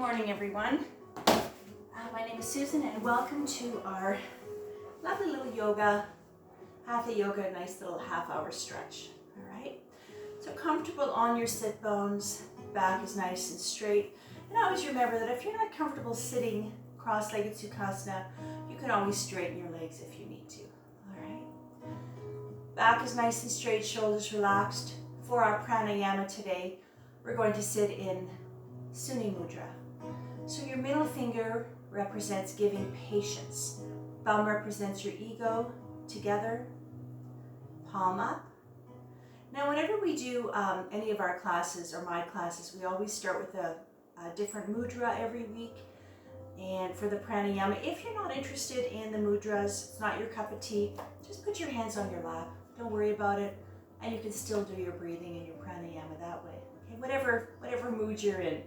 morning, everyone. My name is Susan, and welcome to our lovely little yoga, hatha yoga, nice little half-hour stretch. All right. So comfortable on your sit bones, back is nice and straight. And always remember that if you're not comfortable sitting cross-legged Sukhasana, you can always straighten your legs if you need to. All right. Back is nice and straight, shoulders relaxed. For our pranayama today, we're going to sit in Suni Mudra. So your middle finger represents giving patience. Thumb represents your ego, together, palm up. Now whenever we do any of our classes or my classes, we always start with a different mudra every week. And for the pranayama, if you're not interested in the mudras, it's not your cup of tea, just put your hands on your lap. Don't worry about it. And you can still do your breathing and your pranayama that way. Okay, whatever mood you're in.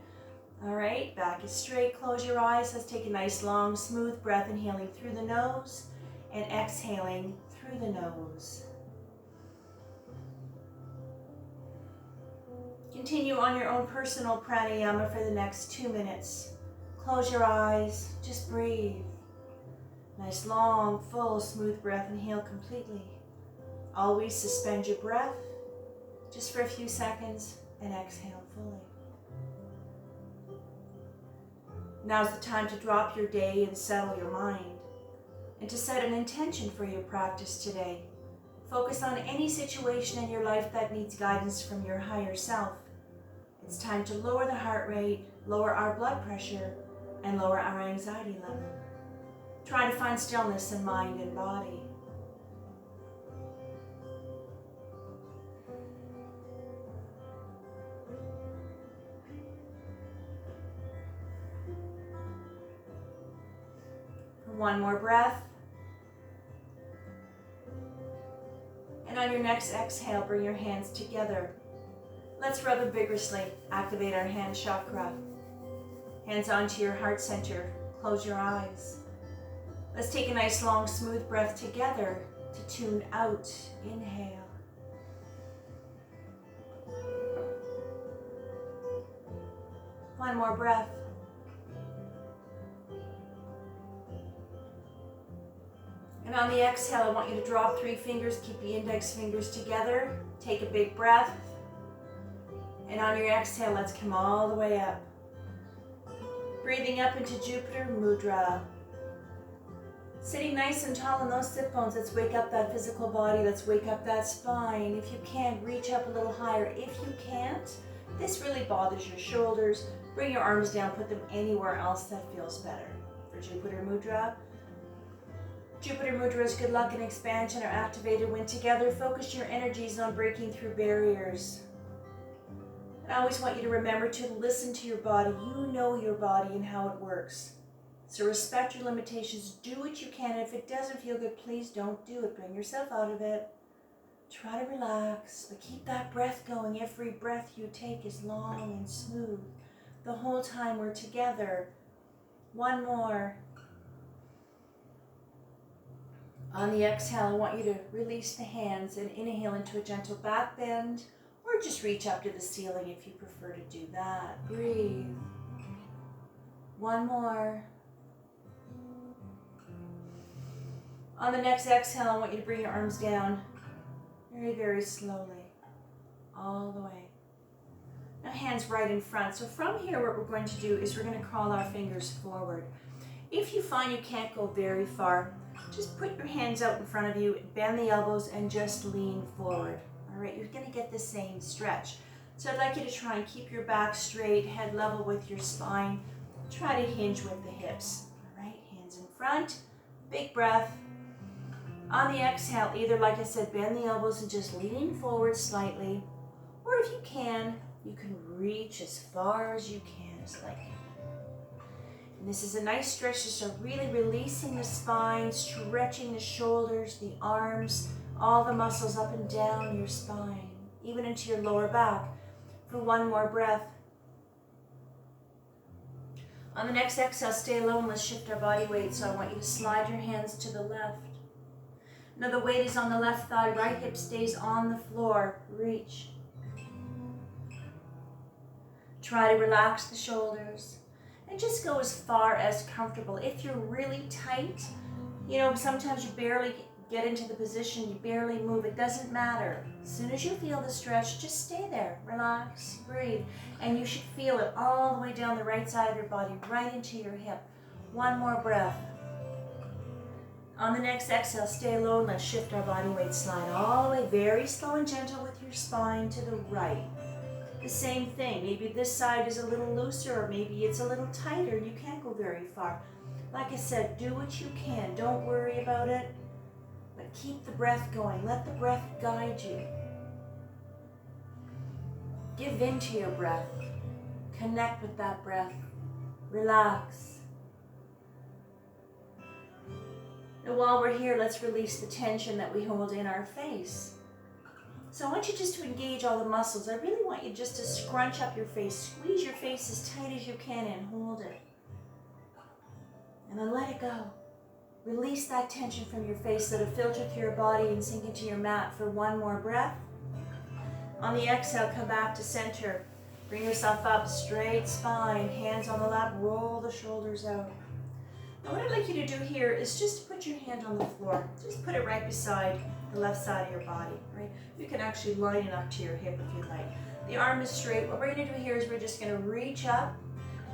All right, back is straight, close your eyes. Let's take a nice long smooth breath, inhaling through the nose and exhaling through the nose. Continue on your own personal pranayama for the next 2 minutes. Close your eyes, just breathe. Nice long, full, smooth breath, inhale completely. Always suspend your breath just for a few seconds and exhale fully. Now's the time to drop your day and settle your mind, and to set an intention for your practice today. Focus on any situation in your life that needs guidance from your higher self. It's time to lower the heart rate, lower our blood pressure, and lower our anxiety level. Try to find stillness in mind and body. One more breath. And on your next exhale, bring your hands together. Let's rub them vigorously. Activate our hand chakra. Hands onto your heart center. Close your eyes. Let's take a nice long smooth breath together to tune out. Inhale. One more breath. And on the exhale, I want you to drop 3 fingers, keep the index fingers together. Take a big breath. And on your exhale, let's come all the way up. Breathing up into Jupiter Mudra. Sitting nice and tall in those sit bones. Let's wake up that physical body. Let's wake up that spine. If you can, reach up a little higher. If you can't, this really bothers your shoulders. Bring your arms down, put them anywhere else that feels better. For Jupiter Mudra. Jupiter Mudra's good luck and expansion are activated when together focus your energies on breaking through barriers. And I always want you to remember to listen to your body. You know your body and how it works. So respect your limitations. Do what you can. If it doesn't feel good, please don't do it. Bring yourself out of it. Try to relax, but keep that breath going. Every breath you take is long and smooth. The whole time we're together. One more. On the exhale, I want you to release the hands and inhale into a gentle back bend, or just reach up to the ceiling if you prefer to do that. Breathe. One more. On the next exhale, I want you to bring your arms down very, very slowly, all the way. Now hands right in front. So from here, what we're going to do is we're going to crawl our fingers forward. If you find you can't go very far, just put your hands out in front of you, bend the elbows, and just lean forward. All right, you're going to get the same stretch. So I'd like you to try and keep your back straight, head level with your spine. Try to hinge with the hips. All right, hands in front, big breath. On the exhale, either, like I said, bend the elbows and just lean forward slightly, or if you can reach as far as you can, as like. And this is a nice stretch, so really releasing the spine, stretching the shoulders, the arms, all the muscles up and down your spine, even into your lower back. For one more breath. On the next exhale, stay low and let's shift our body weight. So I want you to slide your hands to the left. Now the weight is on the left thigh, right hip stays on the floor. Reach. Try to relax the shoulders. And and just go as far as comfortable. If you're really tight, you know, sometimes you barely get into the position, you barely move, it doesn't matter. As soon as you feel the stretch, just stay there, relax, breathe, and you should feel it all the way down the right side of your body, right into your hip. One more breath. On the next exhale, stay low and let's shift our body weight, slide all the way, very slow and gentle with your spine to the right. The same thing, maybe this side is a little looser or maybe it's a little tighter and you can't go very far. Like I said, do what you can, don't worry about it, but keep the breath going, let the breath guide you. Give in to your breath, connect with that breath, relax. Now while we're here, let's release the tension that we hold in our face. So I want you just to engage all the muscles. I really want you just to scrunch up your face. Squeeze your face as tight as you can and hold it. And then let it go. Release that tension from your face. Let it filter through your body and sink into your mat for one more breath. On the exhale, come back to center. Bring yourself up, straight spine, hands on the lap, roll the shoulders out. Now what I'd like you to do here is just put your hand on the floor. Just put it right beside the left side of your body, right? You can actually line it up to your hip if you'd like. The arm is straight. What we're gonna do here is we're just gonna reach up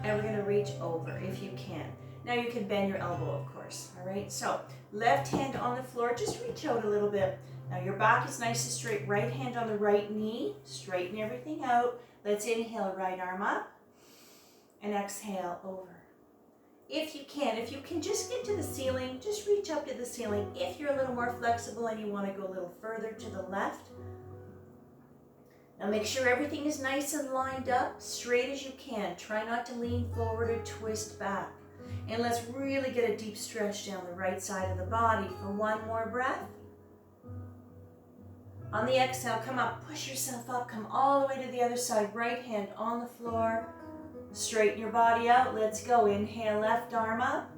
and we're gonna reach over if you can. Now you can bend your elbow, of course, all right? So left hand on the floor, just reach out a little bit. Now your back is nice and straight. Right hand on the right knee, straighten everything out. Let's inhale, right arm up, and exhale over. If you can just get to the ceiling, just reach up to the ceiling. If you're a little more flexible and you want to go a little further to the left, now make sure everything is nice and lined up, straight as you can. Try not to lean forward or twist back. And let's really get a deep stretch down the right side of the body for one more breath. On the exhale, come up, push yourself up, come all the way to the other side. Right hand on the floor. Straighten your body out. Let's go. Inhale, left arm up.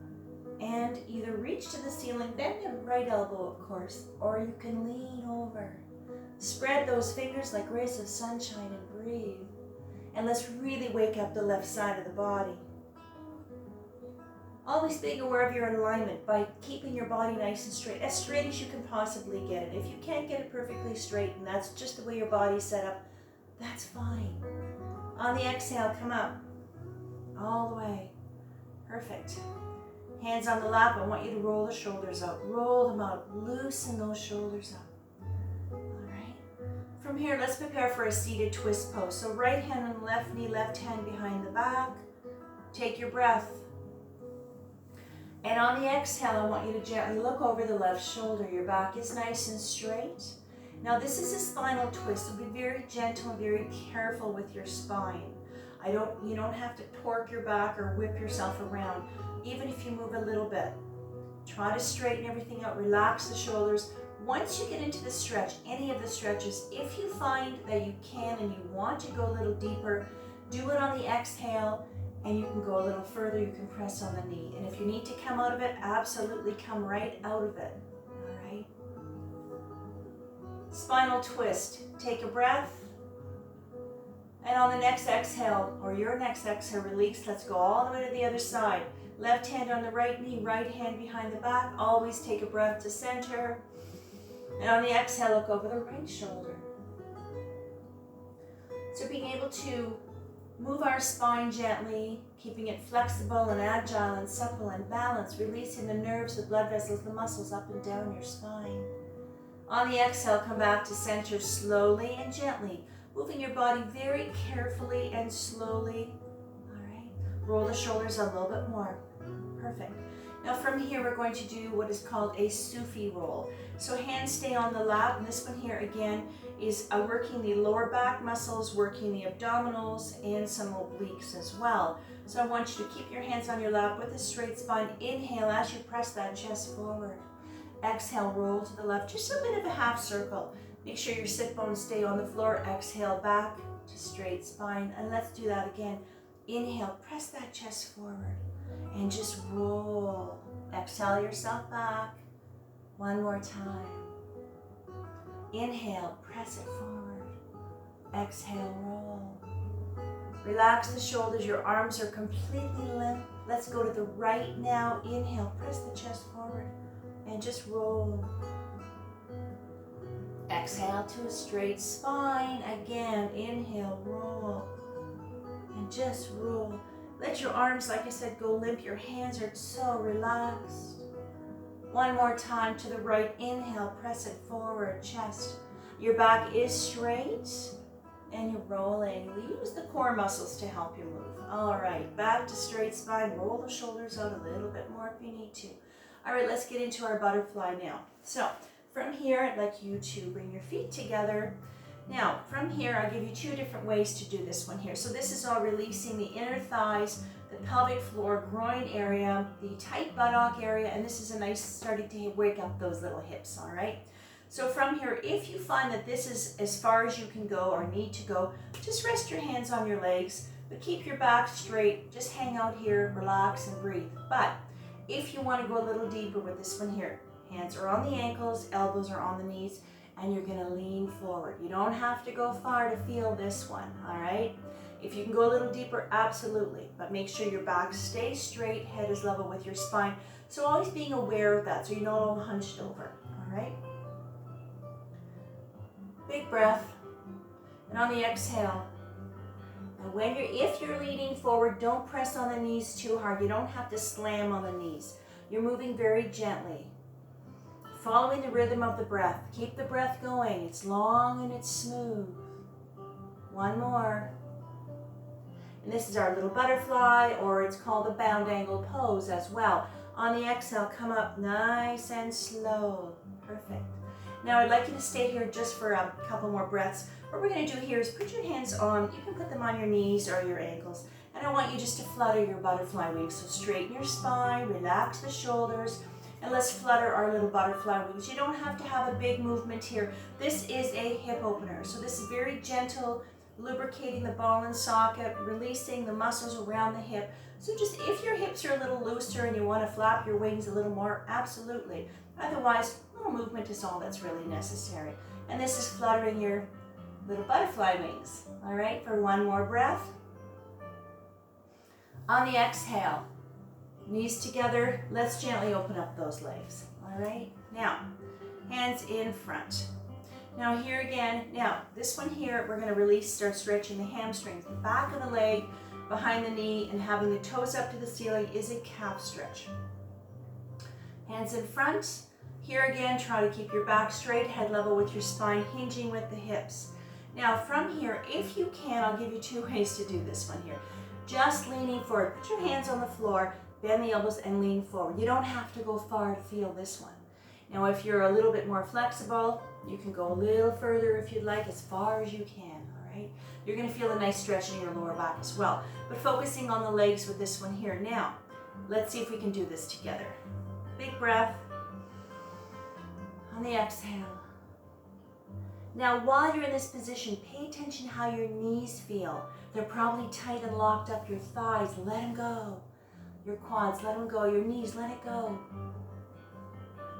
And either reach to the ceiling, bend your right elbow, of course, or you can lean over. Spread those fingers like rays of sunshine and breathe. And let's really wake up the left side of the body. Always being aware of your alignment by keeping your body nice and straight as you can possibly get it. If you can't get it perfectly straight and that's just the way your body's set up, that's fine. On the exhale, come up. All the way. Perfect. Hands on the lap. I want you to roll the shoulders out. Roll them out. Loosen those shoulders up. All right. From here, let's prepare for a seated twist pose. So right hand on the left knee, left hand behind the back. Take your breath. And on the exhale, I want you to gently look over the left shoulder. Your back is nice and straight. Now this is a spinal twist, so be very gentle and very careful with your spine. You don't have to torque your back or whip yourself around, even if you move a little bit. Try to straighten everything out, relax the shoulders. Once you get into the stretch, any of the stretches, if you find that you can and you want to go a little deeper, do it on the exhale, and you can go a little further, you can press on the knee. And if you need to come out of it, absolutely come right out of it, all right? Spinal twist, take a breath. And on the next exhale, or your next exhale, release. Let's go all the way to the other side. Left hand on the right knee, right hand behind the back. Always take a breath to center. And on the exhale, look over the right shoulder. So being able to move our spine gently, keeping it flexible and agile and supple and balanced, releasing the nerves, the blood vessels, the muscles up and down your spine. On the exhale, come back to center slowly and gently. Moving your body very carefully and slowly. All right. Roll the shoulders a little bit more. Perfect. Now from here, we're going to do what is called a Sufi roll. So hands stay on the lap, and this one here again is working the lower back muscles, working the abdominals, and some obliques as well. So I want you to keep your hands on your lap with a straight spine. Inhale as you press that chest forward. Exhale, roll to the left, just a bit of a half circle. Make sure your sit bones stay on the floor. Exhale back to straight spine. And let's do that again. Inhale, press that chest forward and just roll. Exhale yourself back. One more time. Inhale, press it forward. Exhale, roll. Relax the shoulders. Your arms are completely limp. Let's go to the right now. Inhale, press the chest forward and just roll. Exhale to a straight spine. Again, inhale, roll, and just roll. Let your arms, like I said, go limp. Your hands are so relaxed. One more time to the right. Inhale, press it forward, chest. Your back is straight, and you're rolling. Use the core muscles to help you move. All right, back to straight spine. Roll the shoulders out a little bit more if you need to. All right, let's get into our butterfly now. So from here, I'd like you to bring your feet together. Now, from here, I'll give you two different ways to do this one here. So this is all releasing the inner thighs, the pelvic floor, groin area, the tight buttock area, and this is a nice starting to wake up those little hips, all right? So from here, if you find that this is as far as you can go or need to go, just rest your hands on your legs, but keep your back straight. Just hang out here, relax, and breathe. But if you want to go a little deeper with this one here, hands are on the ankles, elbows are on the knees, and you're going to lean forward. You don't have to go far to feel this one, all right? If you can go a little deeper, absolutely, but make sure your back stays straight, head is level with your spine. So always being aware of that so you're not all hunched over, all right? Big breath, and on the exhale, and if you're leaning forward, don't press on the knees too hard. You don't have to slam on the knees. You're moving very gently, following the rhythm of the breath. Keep the breath going. It's long and it's smooth. One more. And this is our little butterfly, or it's called the bound angle pose as well. On the exhale, come up nice and slow. Perfect. Now I'd like you to stay here just for a couple more breaths. What we're going to do here is put your hands on, you can put them on your knees or your ankles, and I want you just to flutter your butterfly wings. So straighten your spine, relax the shoulders, and let's flutter our little butterfly wings. You don't have to have a big movement here. This is a hip opener, so this is very gentle, lubricating the ball and socket, releasing the muscles around the hip. So just if your hips are a little looser and you want to flap your wings a little more, absolutely. Otherwise, a little movement is all that's really necessary. And this is fluttering your little butterfly wings. All right, for one more breath. On the exhale, knees together, let's gently open up those legs. All right, now, hands in front. Now here again, now this one here, we're going to release, start stretching the hamstrings. The back of the leg, behind the knee, and having the toes up to the ceiling is a calf stretch. Hands in front. Here again, try to keep your back straight, head level with your spine, hinging with the hips. Now from here, if you can, I'll give you two ways to do this one here. Just leaning forward. Put your hands on the floor, bend the elbows, and lean forward. You don't have to go far to feel this one. Now if you're a little bit more flexible, you can go a little further if you'd like, as far as you can, all right? You're going to feel a nice stretch in your lower back as well. But focusing on the legs with this one here. Now, let's see if we can do this together. Big breath. On the exhale. Now, while you're in this position, pay attention how your knees feel. They're probably tight and locked up. Your thighs, let them go. Your quads, let them go. Your knees, let it go.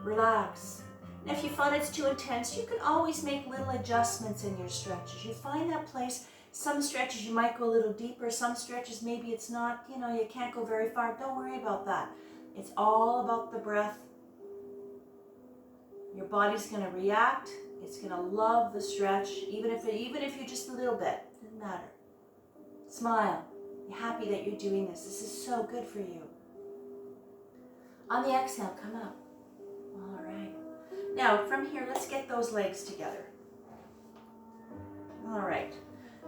Relax. And if you find it's too intense, you can always make little adjustments in your stretches. You find that place, some stretches you might go a little deeper, some stretches maybe it's not, you can't go very far. Don't worry about that. It's all about the breath. Your body's going to react. It's going to love the stretch, even if you just a little bit. Doesn't matter. Smile. You're happy that you're doing this. This is so good for you. On the exhale, come up. All right. Now, from here, let's get those legs together. All right.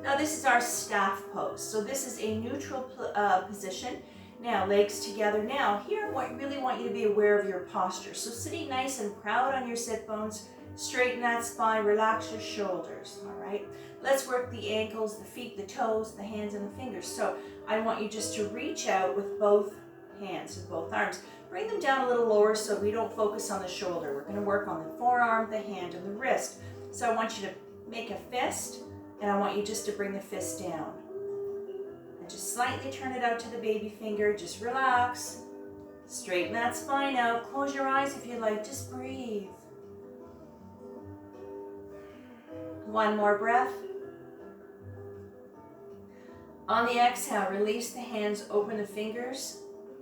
Now, this is our staff pose. So this is a neutral position. Now, legs together. Now, here I really want you to be aware of your posture. So sitting nice and proud on your sit bones, straighten that spine, relax your shoulders, all right? Let's work the ankles, the feet, the toes, the hands, and the fingers. So I want you just to reach out with both hands, with both arms. Bring them down a little lower so we don't focus on the shoulder. We're going to work on the forearm, the hand, and the wrist. So I want you to make a fist, and I want you just to bring the fist down. And just slightly turn it out to the baby finger. Just relax. Straighten that spine out. Close your eyes if you like. Just breathe. One more breath. On the exhale, release the hands, open the fingers,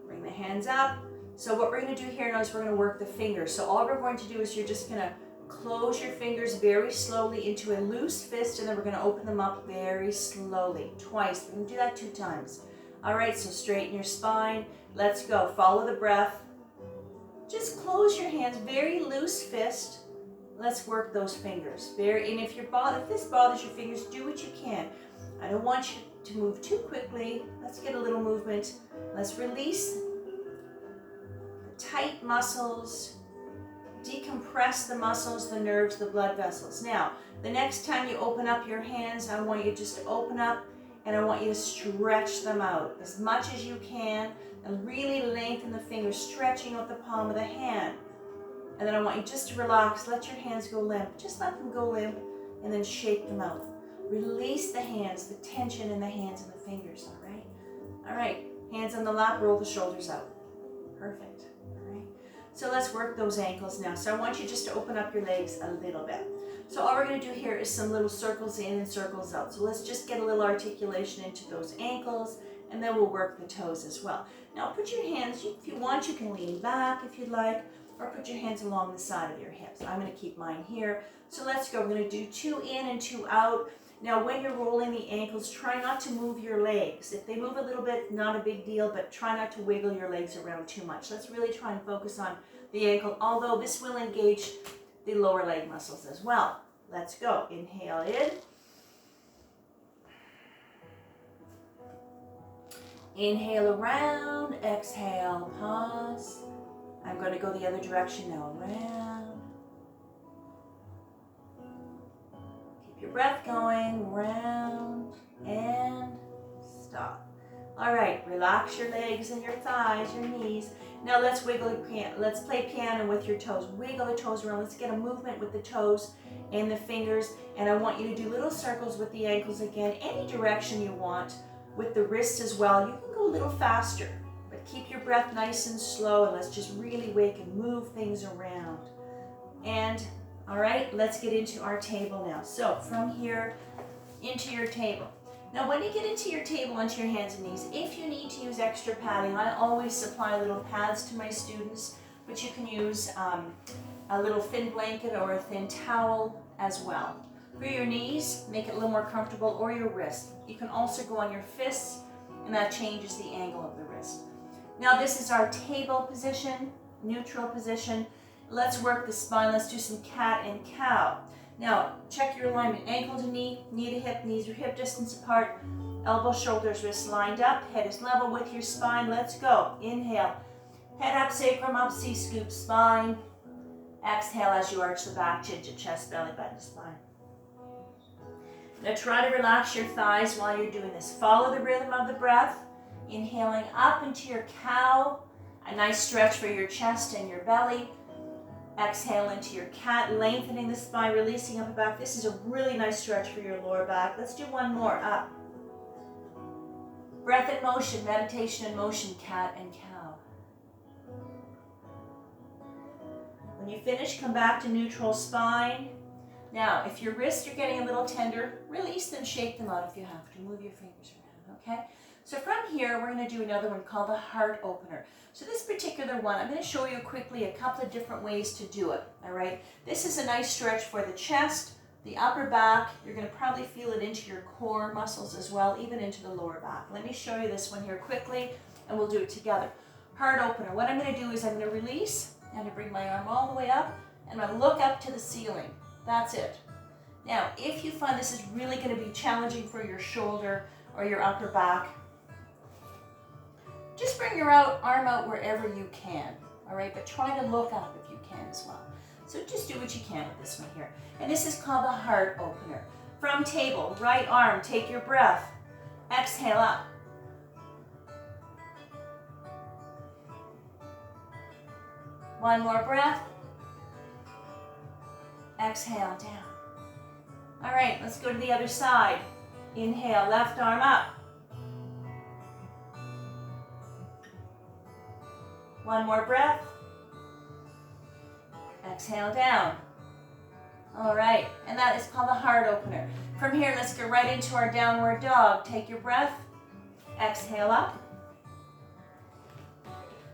bring the hands up. So what we're going to do here now is we're going to work the fingers. So all we're going to do is you're just going to close your fingers very slowly into a loose fist, and then we're going to open them up very slowly, twice. We're going to do that 2 times. All right, so straighten your spine. Let's go. Follow the breath. Just close your hands, very loose fist. Let's work those fingers. And if this bothers your fingers, do what you can. I don't want you to move too quickly. Let's get a little movement. Let's release the tight muscles, decompress the muscles, the nerves, the blood vessels. Now, the next time you open up your hands, I want you just to open up and I want you to stretch them out as much as you can and really lengthen the fingers, stretching out the palm of the hand. And then I want you just to relax, let your hands go limp. Just let them go limp and then shake them out. Release the hands, the tension in the hands and the fingers, all right? All right, hands on the lap, roll the shoulders out. Perfect, all right? So let's work those ankles now. So I want you just to open up your legs a little bit. So all we're gonna do here is some little circles in and circles out. So let's just get a little articulation into those ankles, and then we'll work the toes as well. Now put your hands, if you want, you can lean back if you'd like, or put your hands along the side of your hips. I'm gonna keep mine here. So let's go, we're gonna do 2 in and 2 out. Now when you're rolling the ankles, try not to move your legs. If they move a little bit, not a big deal, but try not to wiggle your legs around too much. Let's really try and focus on the ankle, although this will engage the lower leg muscles as well. Let's go, inhale in. Inhale around, exhale, pause. I'm going to go the other direction now, around. Keep your breath going, round, and stop. All right, relax your legs and your thighs, your knees. Now let's play piano with your toes. Wiggle the toes around. Let's get a movement with the toes and the fingers. And I want you to do little circles with the ankles again, any direction you want. With the wrists as well, you can go a little faster, but keep your breath nice and slow, and let's just really wake and move things around. And all right, let's get into our table now. So from here into your table. Now when you get into your table onto your hands and knees, if you need to use extra padding, I always supply little pads to my students, but you can use a little thin blanket or a thin towel as well. For your knees, make it a little more comfortable, or your wrist. You can also go on your fists, and that changes the angle of the wrist. Now this is our table position, neutral position. Let's work the spine. Let's do some cat and cow. Now check your alignment, ankle to knee, knee to hip, knees are hip distance apart, elbow, shoulders, wrists lined up, head is level with your spine. Let's go. Inhale, head up, sacrum up, C-scoop, spine. Exhale as you arch the back, chin to chest, belly button to spine. Now try to relax your thighs while you're doing this. Follow the rhythm of the breath. Inhaling up into your cow. A nice stretch for your chest and your belly. Exhale into your cat, lengthening the spine, releasing up the back. This is a really nice stretch for your lower back. Let's do one more, up. Breath in motion, meditation in motion, cat and cow. When you finish, come back to neutral spine. Now, if your wrists are getting a little tender, release them, shake them out if you have to. Move your fingers around, okay? So from here, we're going to do another one called the heart opener. So this particular one, I'm going to show you quickly a couple of different ways to do it, all right? This is a nice stretch for the chest, the upper back. You're going to probably feel it into your core muscles as well, even into the lower back. Let me show you this one here quickly, and we'll do it together. Heart opener. What I'm going to do is I'm going to release, I'm going to bring my arm all the way up, and I'm going to look up to the ceiling. That's it. Now, if you find this is really going to be challenging for your shoulder or your upper back, just bring your arm out wherever you can, all right? But try to look up if you can as well. So just do what you can with this one here. And this is called the heart opener. From table, right arm, take your breath. Exhale up. One more breath. Exhale down. All right, let's go to the other side. Inhale, left arm up. One more breath. Exhale down. All right, and that is called the heart opener. From here, let's go right into our downward dog. Take your breath. Exhale up.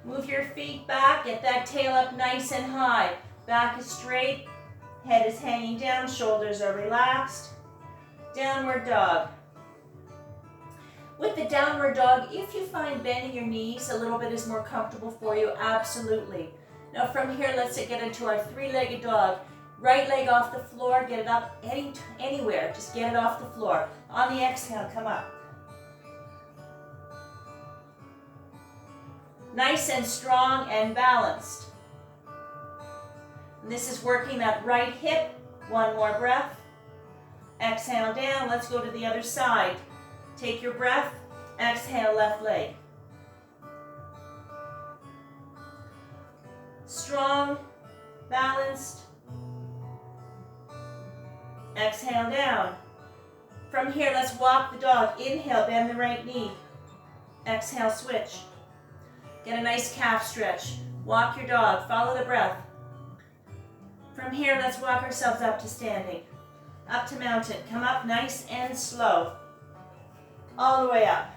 Move your feet back, get that tail up nice and high. Back is straight, head is hanging down, shoulders are relaxed. Downward dog. With the downward dog, if you find bending your knees a little bit is more comfortable for you, absolutely. Now from here, let's get into our three-legged dog. Right leg off the floor, get it up anywhere, just get it off the floor. On the exhale, come up. Nice and strong and balanced. And this is working that right hip. One more breath. Exhale down, let's go to the other side. Take your breath, exhale left leg. Strong, balanced. Exhale down. From here, let's walk the dog. Inhale, bend the right knee. Exhale, switch. Get a nice calf stretch. Walk your dog, follow the breath. From here, let's walk ourselves up to standing. Up to mountain. Come up nice and slow. All the way up.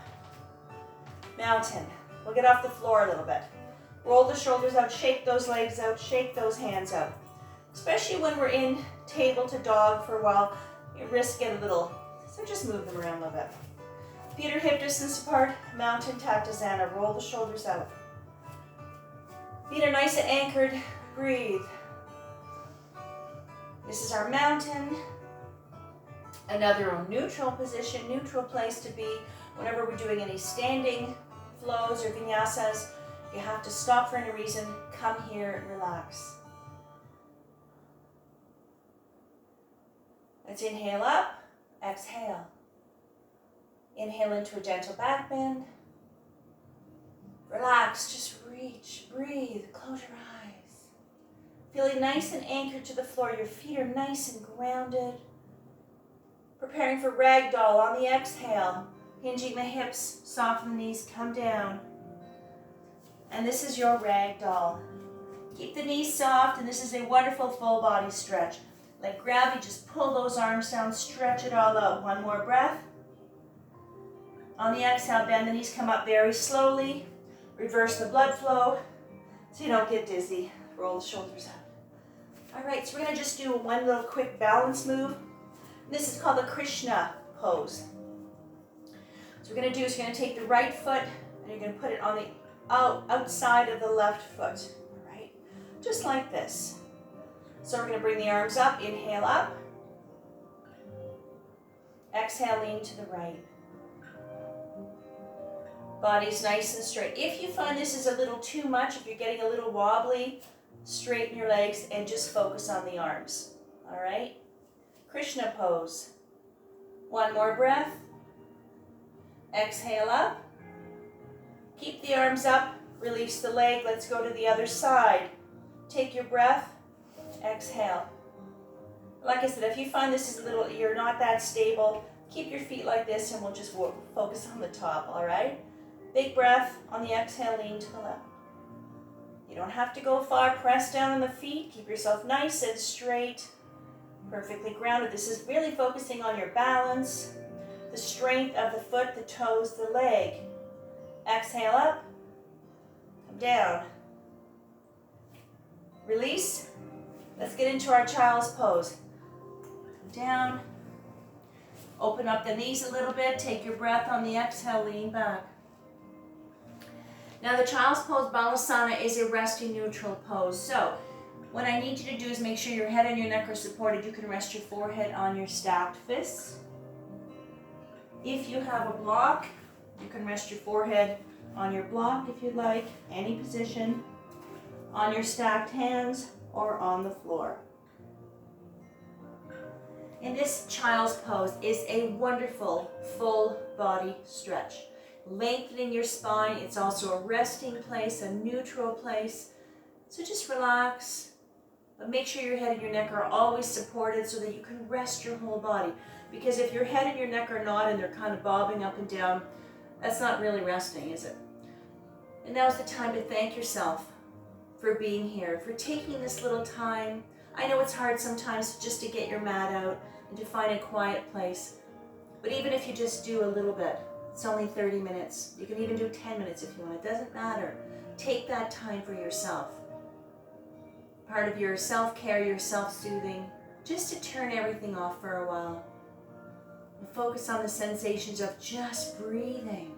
Mountain. We'll get off the floor a little bit. Roll the shoulders out, shake those legs out, shake those hands out. Especially when we're in table to dog for a while, your wrists get a little, so just move them around a little bit. Feet are hip distance apart, mountain Taktasana. Roll the shoulders out. Feet are nice and anchored. Breathe. This is our mountain. Another neutral position, neutral place to be. Whenever we're doing any standing flows or vinyasas, you have to stop for any reason, come here and relax. Let's inhale up, exhale. Inhale into a gentle back bend. Relax, just reach, breathe, close your eyes. Feeling nice and anchored to the floor, your feet are nice and grounded. Preparing for ragdoll on the exhale. Hinging the hips, soften the knees, come down. And this is your ragdoll. Keep the knees soft, and this is a wonderful full body stretch. Let gravity just pull those arms down, stretch it all out. One more breath. On the exhale, bend the knees, come up very slowly. Reverse the blood flow so you don't get dizzy. Roll the shoulders up. All right, so we're gonna just do one little quick balance move. This is called the Krishna pose. So what we're going to do is you're going to take the right foot and you're going to put it on the outside of the left foot. All right? Just like this. So we're going to bring the arms up. Inhale up. Exhale, lean to the right. Body's nice and straight. If you find this is a little too much, if you're getting a little wobbly, straighten your legs and just focus on the arms. All right? Krishna pose. One more breath. Exhale up. Keep the arms up. Release the leg. Let's go to the other side. Take your breath. Exhale. Like I said, if you find this is a little, you're not that stable, keep your feet like this and we'll just focus on the top, all right? Big breath. On the exhale, lean to the left. You don't have to go far. Press down on the feet. Keep yourself nice and straight. Perfectly grounded. This is really focusing on your balance, the strength of the foot, the toes, the leg. Exhale up, come down. Release. Let's get into our child's pose. Down. Open up the knees a little bit. Take your breath on the exhale, lean back. Now the child's pose, Balasana, is a resting neutral pose. So what I need you to do is make sure your head and your neck are supported. You can rest your forehead on your stacked fists. If you have a block, you can rest your forehead on your block if you'd like, any position, on your stacked hands or on the floor. And this child's pose is a wonderful full body stretch. Lengthening your spine, it's also a resting place, a neutral place. So just relax. But make sure your head and your neck are always supported so that you can rest your whole body. Because if your head and your neck are not and they're kind of bobbing up and down, that's not really resting, is it? And now's the time to thank yourself for being here, for taking this little time. I know it's hard sometimes just to get your mat out and to find a quiet place. But even if you just do a little bit, It's only 30 minutes. You can even do 10 minutes if you want. It doesn't matter. Take that time for yourself. Part of your self-care, your self-soothing, just to turn everything off for a while. And focus on the sensations of just breathing.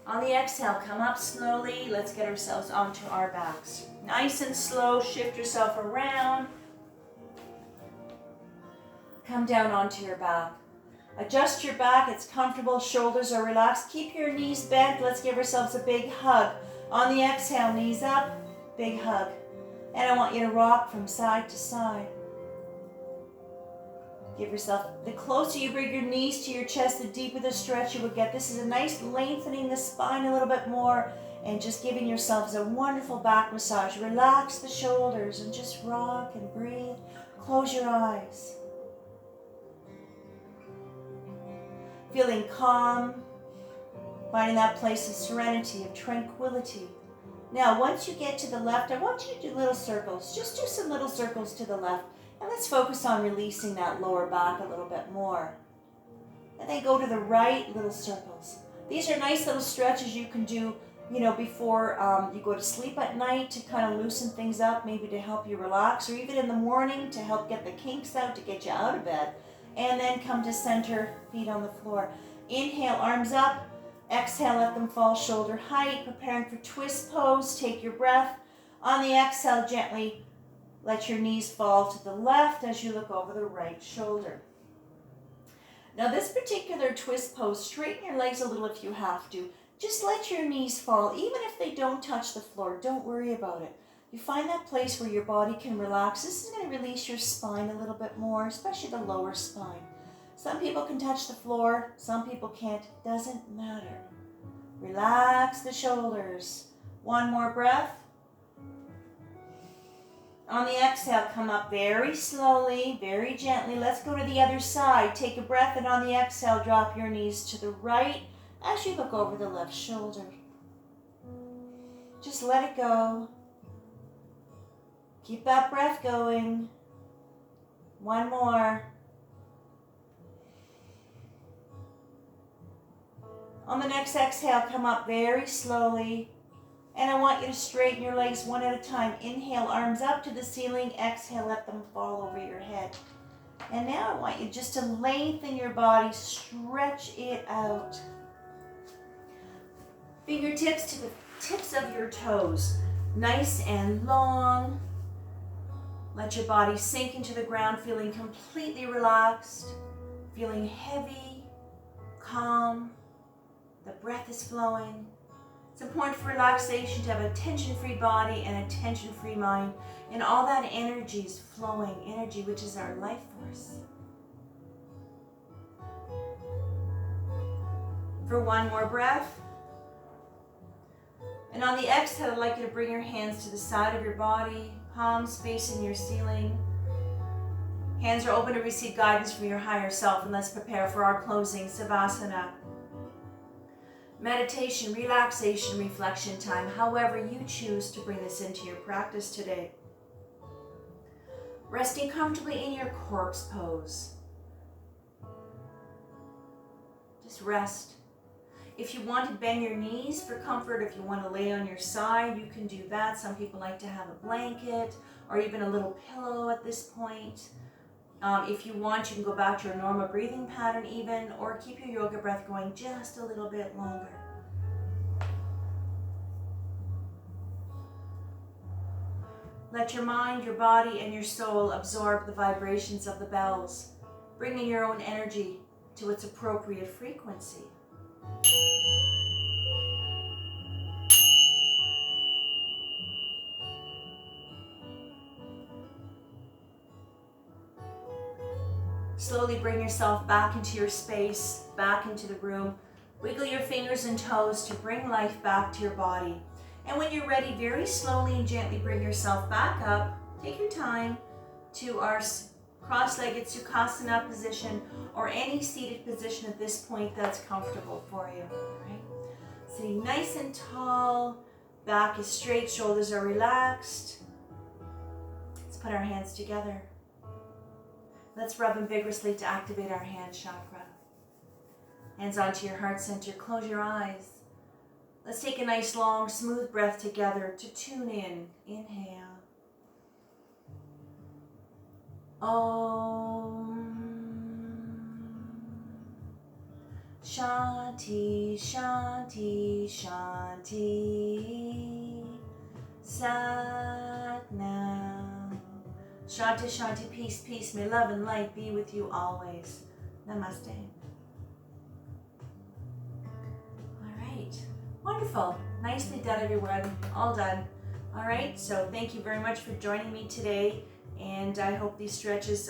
On the exhale, come up slowly. Let's get ourselves onto our backs. Nice and slow, shift yourself around. Come down onto your back. Adjust your back, it's comfortable, shoulders are relaxed. Keep your knees bent. Let's give ourselves a big hug. On the exhale, knees up, big hug. And I want you to rock from side to side. Give yourself, the closer you bring your knees to your chest, the deeper the stretch you will get. This is a nice lengthening the spine a little bit more and just giving yourselves a wonderful back massage. Relax the shoulders and just rock and breathe. Close your eyes. Feeling calm, finding that place of serenity, of tranquility. Now, once you get to the left, I want you to do little circles. Just do some little circles to the left. And let's focus on releasing that lower back a little bit more. And then go to the right, little circles. These are nice little stretches you can do, before you go to sleep at night to kind of loosen things up, maybe to help you relax, or even in the morning to help get the kinks out, to get you out of bed. And then come to center, feet on the floor. Inhale, arms up. Exhale, let them fall shoulder height. Preparing for twist pose. Take your breath. On the exhale, gently let your knees fall to the left as you look over the right shoulder. Now this particular twist pose, straighten your legs a little if you have to. Just let your knees fall. Even if they don't touch the floor, don't worry about it. You find that place where your body can relax. This is going to release your spine a little bit more, especially the lower spine. Some people can touch the floor, some people can't. Doesn't matter. Relax the shoulders. One more breath. On the exhale, come up very slowly, very gently. Let's go to the other side. Take a breath, and on the exhale, drop your knees to the right as you look over the left shoulder. Just let it go. Keep that breath going. One more. On the next exhale, come up very slowly. And I want you to straighten your legs one at a time. Inhale, arms up to the ceiling. Exhale, let them fall over your head. And now I want you just to lengthen your body, stretch it out. Fingertips to the tips of your toes. Nice and long. Let your body sink into the ground, feeling completely relaxed, feeling heavy, calm. The breath is flowing. It's important for relaxation to have a tension-free body and a tension-free mind, and all that energy is flowing, energy which is our life force. For one more breath. And on the exhale, I'd like you to bring your hands to the side of your body, palms facing your ceiling. Hands are open to receive guidance from your higher self, and let's prepare for our closing Savasana. Meditation, relaxation, reflection time, however you choose to bring this into your practice today. Resting comfortably in your corpse pose. Just rest. If you want to bend your knees for comfort, if you want to lay on your side, you can do that. Some people like to have a blanket or even a little pillow at this point. If you want, you can go back to your normal breathing pattern even, or keep your yoga breath going just a little bit longer. Let your mind, your body, and your soul absorb the vibrations of the bells, bringing your own energy to its appropriate frequency. Slowly bring yourself back into your space, back into the room. Wiggle your fingers and toes to bring life back to your body. And when you're ready, very slowly and gently bring yourself back up. Take your time to our cross-legged Sukhasana position or any seated position at this point that's comfortable for you. All right? Sitting nice and tall, back is straight, shoulders are relaxed. Let's put our hands together. Let's rub them vigorously to activate our hand chakra. Hands onto your heart center. Close your eyes. Let's take a nice long smooth breath together to tune in. Inhale. Om Shanti Shanti Shanti Sat Nam. Shanti Shanti, peace, peace. May love and light be with you always. Namaste. All right. Wonderful. Nicely done, everyone. All done. All right. So thank you very much for joining me today. And I hope these stretches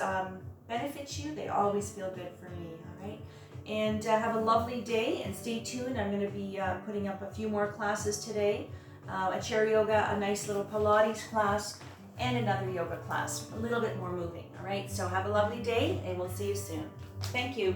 benefit you. They always feel good for me. All right. And have a lovely day and stay tuned. I'm going to be putting up a few more classes today. A chair yoga, a nice little Pilates class, and another yoga class. A little bit more moving. All right. So have a lovely day and we'll see you soon. Thank you.